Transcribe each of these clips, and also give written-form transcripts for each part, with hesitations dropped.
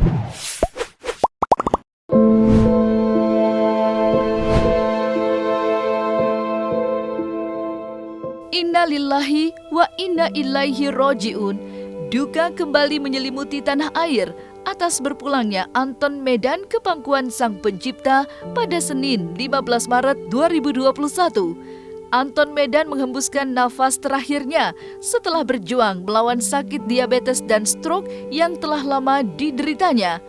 Inna lillahi wa inna ilaihi roji'un. Duka kembali menyelimuti tanah air atas berpulangnya Anton Medan ke pangkuan Sang Pencipta pada Senin 15 Maret 2021. Anton Medan menghembuskan nafas terakhirnya setelah berjuang melawan sakit diabetes dan stroke yang telah lama dideritanya.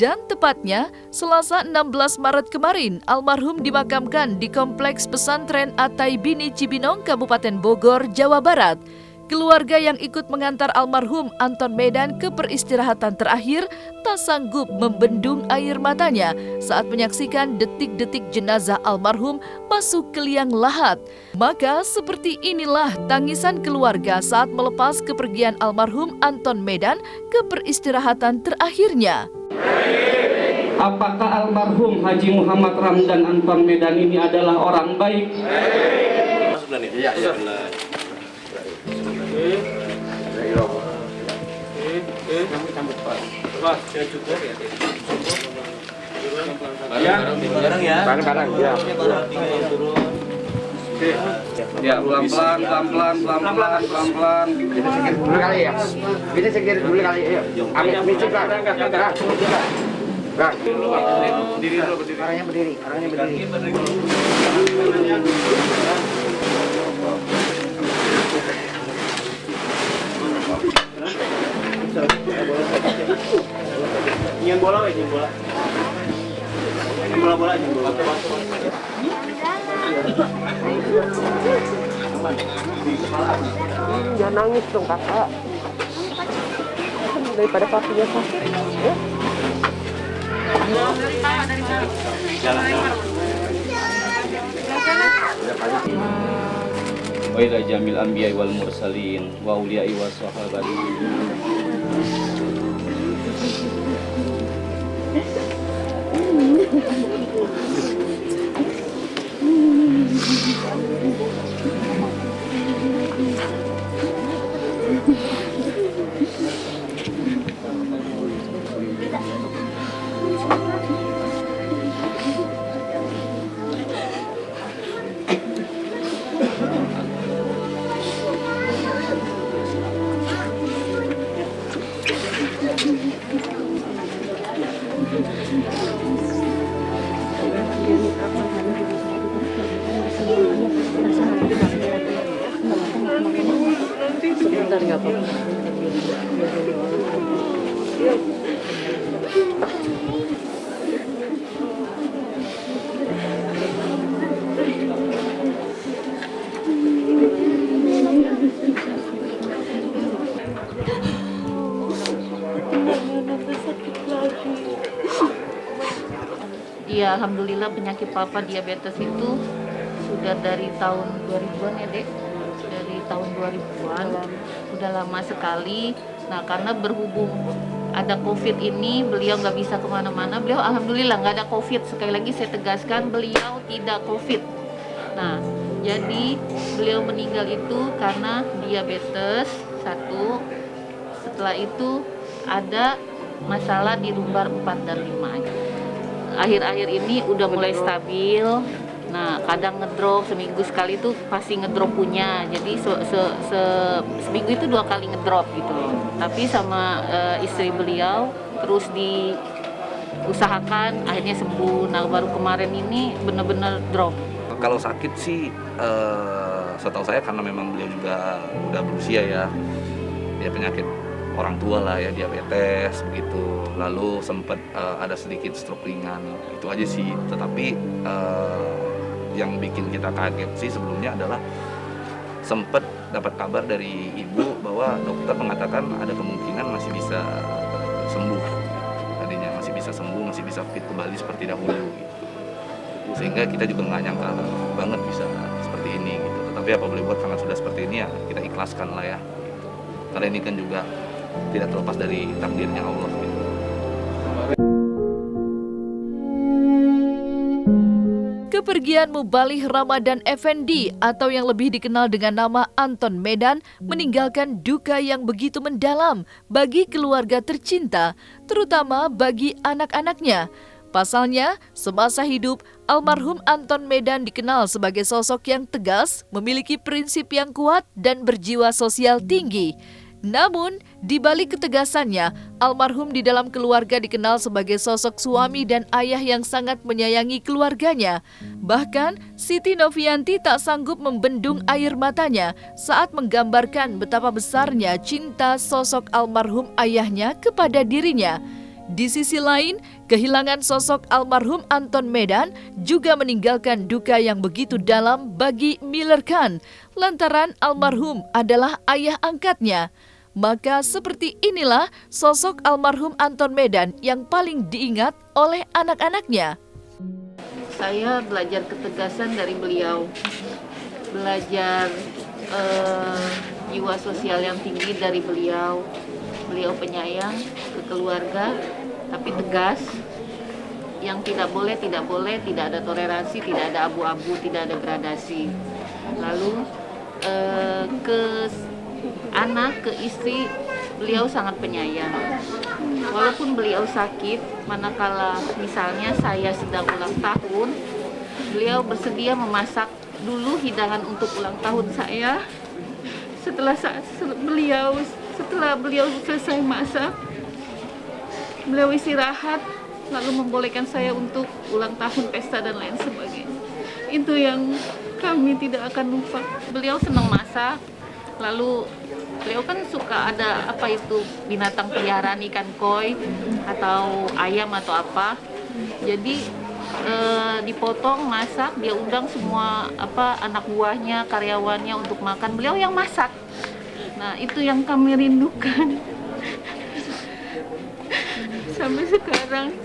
Dan tepatnya, Selasa 16 Maret kemarin, almarhum dimakamkan di Kompleks Pesantren At-Taibini Cibinong, Kabupaten Bogor, Jawa Barat. Keluarga yang ikut mengantar almarhum Anton Medan ke peristirahatan terakhir tak sanggup membendung air matanya saat menyaksikan detik-detik jenazah almarhum masuk ke liang lahat. Maka seperti inilah tangisan keluarga saat melepas kepergian almarhum Anton Medan ke peristirahatan terakhirnya. Apakah almarhum Haji Muhammad Ramdan Anton Medan ini adalah orang baik? Iya. Bareng ya. Bareng ya. Ya, pelan-pelan. Kita sekir dulu kali ya. Kita sekir dulu kali ya. Ambil micik lah. Berdiri dulu, berdiri. Orangnya berdiri. Nyian bola. Jangan nangis dong kakak. Daripada kakinya sakit. Ya. Wa ila jamil anbiya'i wal mursalin wa auliya'i was sahabati. Sebentar nggak apa-apa. Iya, alhamdulillah penyakit papa diabetes itu sudah dari tahun 2000-an ya, Dek. Dari tahun 2000-an, udah lama sekali. Nah, karena berhubung ada COVID ini, beliau nggak bisa kemana-mana. Beliau alhamdulillah nggak ada COVID. Sekali lagi saya tegaskan, beliau tidak COVID. Nah, jadi beliau meninggal itu karena diabetes, satu. Setelah itu ada masalah di lumbar 4 dan 5. Akhir-akhir ini udah mulai stabil. Nah, kadang ngedrop, seminggu sekali tuh pasti ngedrop punya. Jadi seminggu itu 2 kali ngedrop gitu loh. Tapi sama istri beliau terus diusahakan, akhirnya sembuh. Nah, baru kemarin ini benar-benar drop. Kalau sakit sih, setahu saya karena memang beliau juga udah berusia ya. Dia penyakit orang tua lah ya, diabetes begitu, lalu sempat ada sedikit stroke ringan, itu aja sih. Tetapi yang bikin kita kaget sih sebelumnya adalah sempat dapat kabar dari ibu bahwa dokter mengatakan ada kemungkinan masih bisa sembuh, tadinya masih bisa sembuh, masih bisa fit kembali seperti dahulu gitu. Sehingga kita juga nggak nyangka banget bisa seperti ini gitu. Tetapi apa boleh buat, karena sudah seperti ini ya kita ikhlaskan lah ya gitu. Karena ini kan juga tidak terlepas dari takdirnya Allah gitu. Kepergian Muballigh Ramadan Effendi atau yang lebih dikenal dengan nama Anton Medan meninggalkan duka yang begitu mendalam bagi keluarga tercinta, terutama bagi anak-anaknya. Pasalnya, semasa hidup, almarhum Anton Medan dikenal sebagai sosok yang tegas, memiliki prinsip yang kuat dan berjiwa sosial tinggi. Namun, di balik ketegasannya, almarhum di dalam keluarga dikenal sebagai sosok suami dan ayah yang sangat menyayangi keluarganya. Bahkan, Siti Novianti tak sanggup membendung air matanya saat menggambarkan betapa besarnya cinta sosok almarhum ayahnya kepada dirinya. Di sisi lain, kehilangan sosok almarhum Anton Medan juga meninggalkan duka yang begitu dalam bagi Miller Khan, lantaran almarhum adalah ayah angkatnya. Maka seperti inilah sosok almarhum Anton Medan yang paling diingat oleh anak-anaknya. Saya belajar ketegasan dari beliau, belajar jiwa sosial yang tinggi dari beliau. Beliau penyayang ke keluarga, tapi tegas. Yang tidak boleh, tidak ada toleransi, tidak ada abu-abu, tidak ada gradasi. Lalu ke anak, ke istri, beliau sangat penyayang. Walaupun beliau sakit, manakala misalnya saya sedang ulang tahun, beliau bersedia memasak dulu hidangan untuk ulang tahun saya. Setelah beliau selesai masak, beliau istirahat, lalu membolehkan saya untuk ulang tahun, pesta, dan lain sebagainya. Itu yang kami tidak akan lupa. Beliau senang masak, lalu beliau kan suka ada binatang peliharaan, ikan koi atau ayam atau apa. Jadi dipotong, masak, dia undang semua anak buahnya, karyawannya untuk makan. Beliau yang masak. Nah, itu yang kami rindukan. Sampai sekarang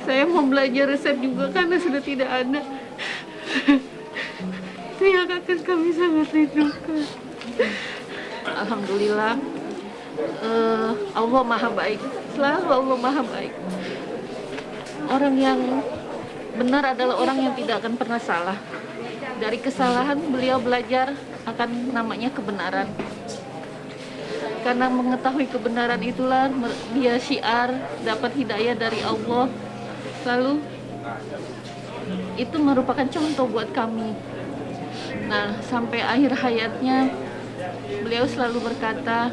saya mau belajar resep juga karena sudah tidak ada. Itu yang akan kami sangat rindukan. Alhamdulillah, Allah Maha Baik. Selalu Allah Maha Baik. Orang yang benar adalah orang yang tidak akan pernah salah. Dari kesalahan beliau belajar akan namanya kebenaran. Karena mengetahui kebenaran itulah dia syiar dapat hidayah dari Allah. Lalu itu merupakan contoh buat kami. Nah, sampai akhir hayatnya beliau selalu berkata,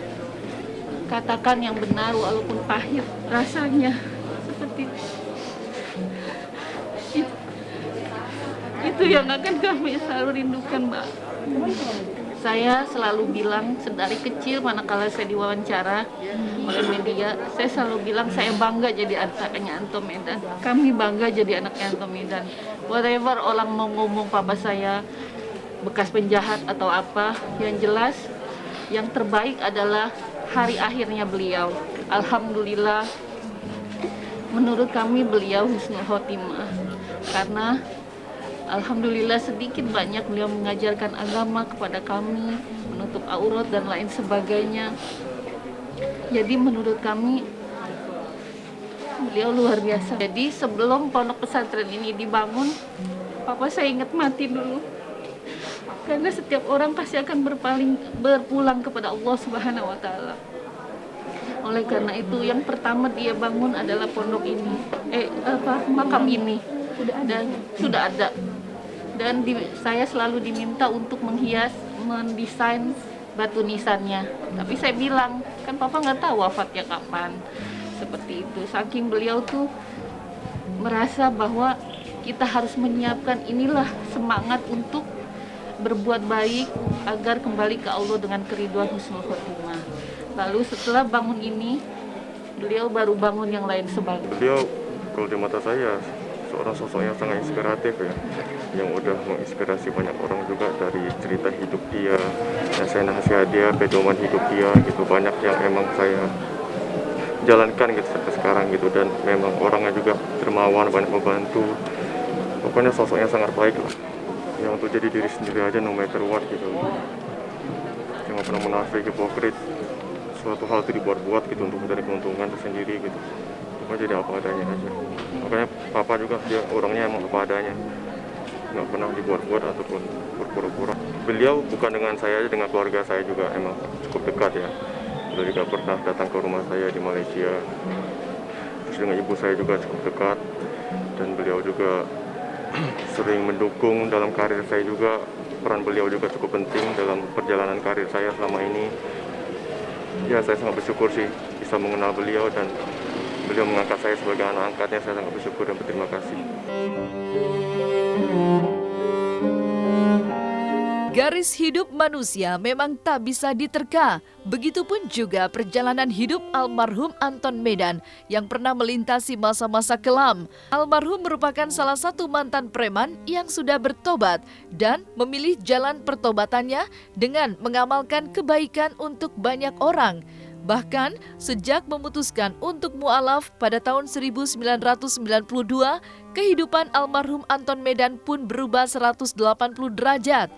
katakan yang benar walaupun pahit rasanya. Seperti itu yang akan kami selalu rindukan, Mbak. Saya selalu bilang dari kecil manakala saya diwawancara oleh media, saya selalu bilang saya bangga jadi anaknya Anton Medan. Kami bangga jadi anaknya Anton Medan. Whatever orang mau ngomong papa saya bekas penjahat atau apa, yang jelas yang terbaik adalah hari akhirnya beliau. Alhamdulillah, menurut kami beliau husnul khotimah. Karena alhamdulillah sedikit banyak beliau mengajarkan agama kepada kami, menutup aurat dan lain sebagainya. Jadi menurut kami beliau luar biasa. Jadi sebelum pondok pesantren ini dibangun, papa saya ingat mati dulu. Karena setiap orang pasti akan berpulang kepada Allah Subhanahu wa taala. Oleh karena itu yang pertama dia bangun adalah pondok ini. Makam ini. Sudah ada. Dan saya selalu diminta untuk mendesain batu nisannya. Tapi saya bilang, kan papa nggak tahu wafatnya kapan. Seperti itu. Saking beliau tuh merasa bahwa kita harus menyiapkan inilah semangat untuk berbuat baik agar kembali ke Allah dengan keridhaan husnul khotimah. Lalu setelah bangun ini, beliau baru bangun yang lain sebagainya. Beliau kalau di mata saya seorang sosok yang sangat inspiratif ya, yang udah menginspirasi banyak orang juga dari cerita hidup dia, nasihat dia, pedoman hidup dia gitu, banyak yang emang saya jalankan gitu sampai sekarang gitu, dan memang orangnya juga dermawan, banyak membantu. Pokoknya sosoknya sangat baik lah. Yang untuk jadi diri sendiri aja no matter what gitu. Jangan pernah munafik, hipokrit. Suatu hal itu dibuat-buat gitu untuk mencari keuntungan tersendiri gitu. Pokoknya jadi apa adanya aja. Makanya papa juga dia orangnya emang apa adanya, nggak pernah dibuat-buat ataupun berpura-pura. Beliau bukan dengan saya aja, dengan keluarga saya juga emang cukup dekat ya. Beliau juga pernah datang ke rumah saya di Malaysia. Terus dengan ibu saya juga cukup dekat, dan beliau juga sering mendukung dalam karir saya juga. Peran beliau juga cukup penting dalam perjalanan karir saya selama ini. Ya, saya sangat bersyukur sih bisa mengenal beliau, dan beliau mengangkat saya sebagai anak angkatnya. Saya sangat bersyukur dan berterima kasih. Garis hidup manusia memang tak bisa diterka. Begitupun juga perjalanan hidup almarhum Anton Medan yang pernah melintasi masa-masa kelam. Almarhum merupakan salah satu mantan preman yang sudah bertobat dan memilih jalan pertobatannya dengan mengamalkan kebaikan untuk banyak orang. Bahkan sejak memutuskan untuk mu'alaf pada tahun 1992, kehidupan almarhum Anton Medan pun berubah 180 derajat.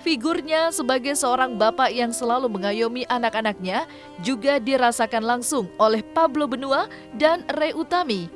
Figurnya sebagai seorang bapak yang selalu mengayomi anak-anaknya juga dirasakan langsung oleh Pablo Benua dan Ray Utami.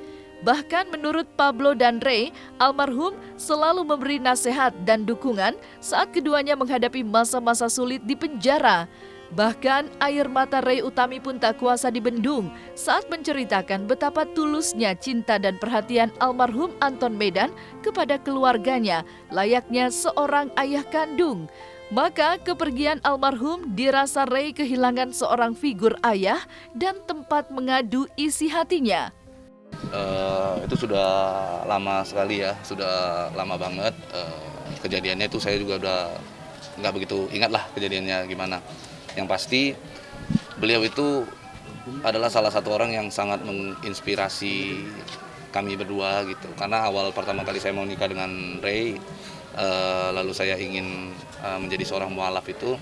Bahkan menurut Pablo dan Ray, almarhum selalu memberi nasihat dan dukungan saat keduanya menghadapi masa-masa sulit di penjara. Bahkan air mata Ray Utami pun tak kuasa dibendung saat menceritakan betapa tulusnya cinta dan perhatian almarhum Anton Medan kepada keluarganya, layaknya seorang ayah kandung. Maka kepergian almarhum dirasa Ray kehilangan seorang figur ayah dan tempat mengadu isi hatinya. Itu sudah lama sekali ya, sudah lama banget. Kejadiannya itu saya juga udah nggak begitu ingat lah kejadiannya gimana. Yang pasti beliau itu adalah salah satu orang yang sangat menginspirasi kami berdua gitu. Karena awal pertama kali saya mau nikah dengan Ray, lalu saya ingin menjadi seorang mualaf itu,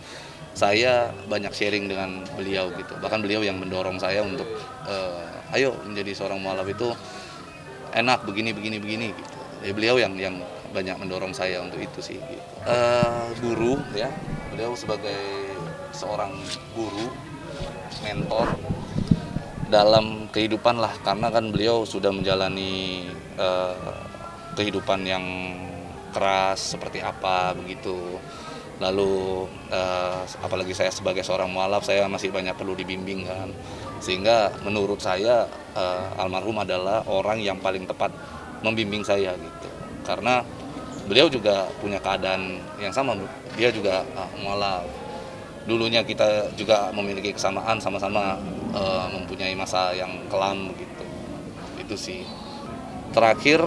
saya banyak sharing dengan beliau gitu. Bahkan beliau yang mendorong saya untuk ayo menjadi seorang mualaf itu enak begini gitu. Ya, beliau yang banyak mendorong saya untuk itu sih gitu. Guru ya, beliau sebagai seorang guru, mentor dalam kehidupan lah, karena kan beliau sudah menjalani kehidupan yang keras seperti apa begitu. Lalu apalagi saya sebagai seorang mualaf, saya masih banyak perlu dibimbing kan. Sehingga menurut saya almarhum adalah orang yang paling tepat membimbing saya gitu. Karena beliau juga punya keadaan yang sama, dia juga mualaf. Dulunya kita juga memiliki kesamaan, sama-sama mempunyai masa yang kelam gitu. Itu sih. Terakhir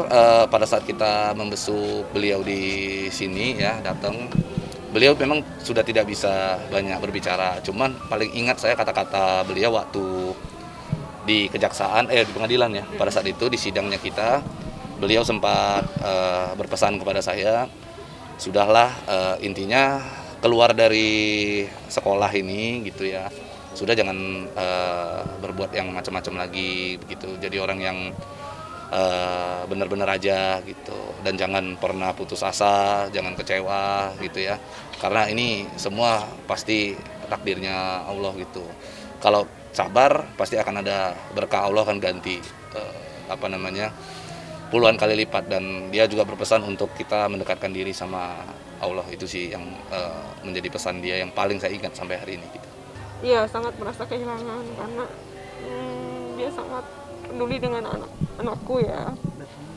pada saat kita membesuk beliau di sini ya, datang, beliau memang sudah tidak bisa banyak berbicara. Cuman paling ingat saya kata-kata beliau waktu di kejaksaan, di pengadilan ya. Pada saat itu di sidangnya kita, beliau sempat berpesan kepada saya, sudahlah intinya keluar dari sekolah ini gitu ya, sudah jangan berbuat yang macam-macam lagi begitu, jadi orang yang benar-benar aja gitu, dan jangan pernah putus asa, jangan kecewa gitu ya, karena ini semua pasti takdirnya Allah gitu. Kalau sabar pasti akan ada berkah, Allah akan ganti puluhan kali lipat. Dan dia juga berpesan untuk kita mendekatkan diri sama Allah. Itu sih yang menjadi pesan dia yang paling saya ingat sampai hari ini gitu. Iya, sangat merasa kehilangan karena dia sangat peduli dengan anak-anakku ya.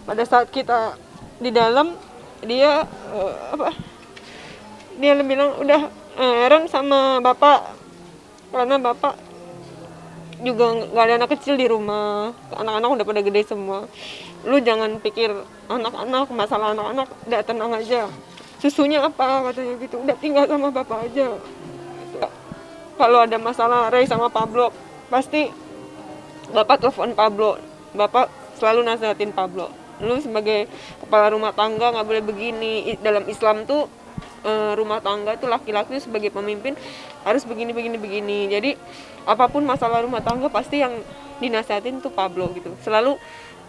Pada saat kita di dalam, dia dia bilang udah heran sama bapak, karena bapak juga nggak ada anak kecil di rumah, anak-anak udah pada gede semua. Lu jangan pikir anak-anak, masalah anak-anak, udah tenang aja. Susunya apa katanya gitu, udah tinggal sama bapak aja. Kalau ada masalah Ray sama Pablo, pasti bapak telepon Pablo, bapak selalu nasihatin Pablo. Lu sebagai kepala rumah tangga nggak boleh begini. Dalam Islam tuh rumah tangga tuh laki-laki sebagai pemimpin harus begini. Jadi apapun masalah rumah tangga pasti yang dinasihatin tuh Pablo gitu. Selalu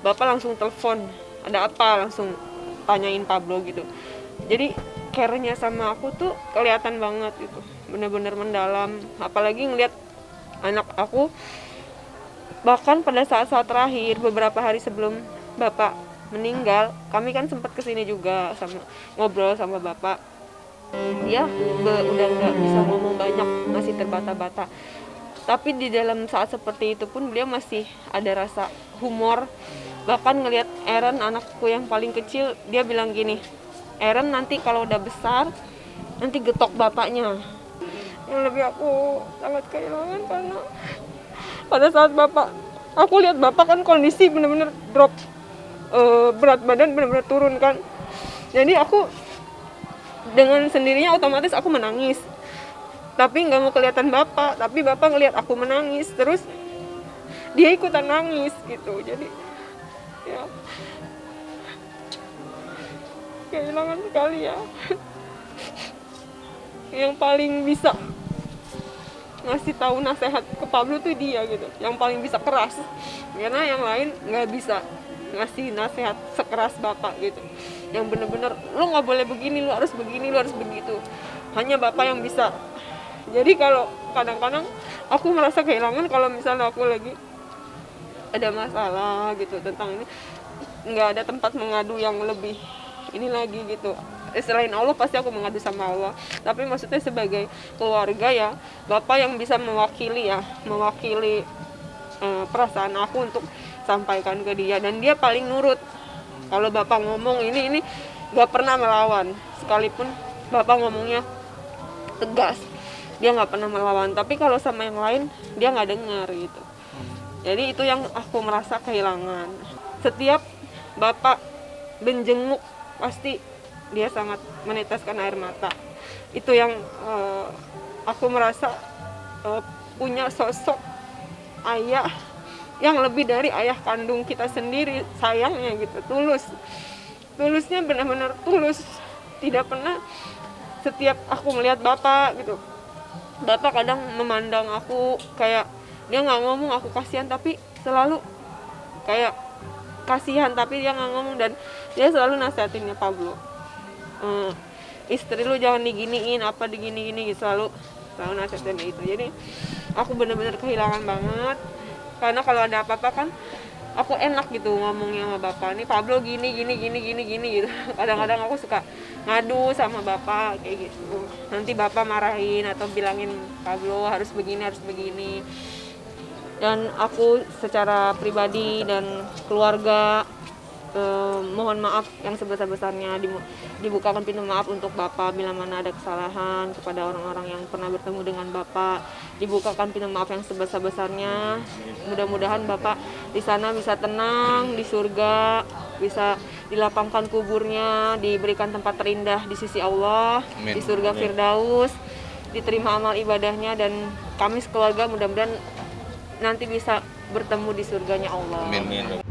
bapak langsung telepon, ada apa langsung tanyain Pablo gitu. Jadi care-nya sama aku tuh kelihatan banget gitu, bener-bener mendalam. Apalagi ngeliat anak aku Bahkan pada saat-saat terakhir, beberapa hari sebelum Bapak meninggal, kami kan sempat kesini juga sama ngobrol sama Bapak. Dia udah nggak bisa ngomong banyak, masih terbata-bata. Tapi di dalam saat seperti itu pun beliau masih ada rasa humor. Bahkan ngelihat Eren, anakku yang paling kecil, dia bilang gini, Eren nanti kalau udah besar, nanti getok bapaknya. Yang lebih aku sangat kehilangan karena pada saat aku lihat Bapak kan kondisi benar-benar drop, berat badan benar-benar turun kan. Jadi aku dengan sendirinya otomatis aku menangis. Tapi nggak mau kelihatan Bapak, tapi Bapak ngelihat aku menangis, terus dia ikutan nangis gitu. Jadi ya kehilangan sekali ya. Yang paling bisa ngasih tahu nasihat ke Pablo tuh dia gitu, yang paling bisa keras, karena yang lain nggak bisa ngasih nasihat sekeras Bapak gitu, yang bener-bener lu nggak boleh begini, lu harus begini, lu harus begitu. Hanya Bapak yang bisa. Jadi kalau kadang-kadang aku merasa kehilangan kalau misalnya aku lagi ada masalah gitu tentang ini, nggak ada tempat mengadu yang lebih ini lagi gitu. Selain Allah pasti aku mengadu sama Allah, tapi maksudnya sebagai keluarga ya, Bapak yang bisa mewakili perasaan aku untuk sampaikan ke dia, dan dia paling nurut. Kalau Bapak ngomong ini nggak pernah melawan, sekalipun Bapak ngomongnya tegas, dia nggak pernah melawan. Tapi kalau sama yang lain dia nggak dengar gitu. Jadi itu yang aku merasa kehilangan. Setiap Bapak menjenguk pasti dia sangat meneteskan air mata. Itu yang aku merasa punya sosok ayah yang lebih dari ayah kandung kita sendiri, sayangnya gitu, tulusnya benar-benar tulus. Tidak pernah, setiap aku melihat Bapak gitu, Bapak kadang memandang aku kayak dia nggak ngomong, aku kasihan, tapi selalu kayak kasihan tapi dia nggak ngomong, dan dia selalu nasihatinnya Pablo, istri lu jangan diginiin, apa digini-gini gitu, selalu nasihatin itu. Jadi aku benar-benar kehilangan banget, karena kalau ada apa-apa kan aku enak gitu ngomongnya sama Bapak, nih Pablo gini gitu. Kadang-kadang aku suka ngadu sama Bapak kayak gitu, nanti Bapak marahin atau bilangin Pablo harus begini. Dan aku secara pribadi dan keluarga mohon maaf yang sebesar-besarnya, dibukakan pintu maaf untuk Bapak bila mana ada kesalahan kepada orang-orang yang pernah bertemu dengan Bapak. Dibukakan pintu maaf yang sebesar-besarnya. Mudah-mudahan Bapak di sana bisa tenang, di surga, bisa dilapangkan kuburnya, diberikan tempat terindah di sisi Allah, di surga Firdaus, diterima amal ibadahnya, dan kami sekeluarga mudah-mudahan nanti bisa bertemu di surganya Allah. Amin.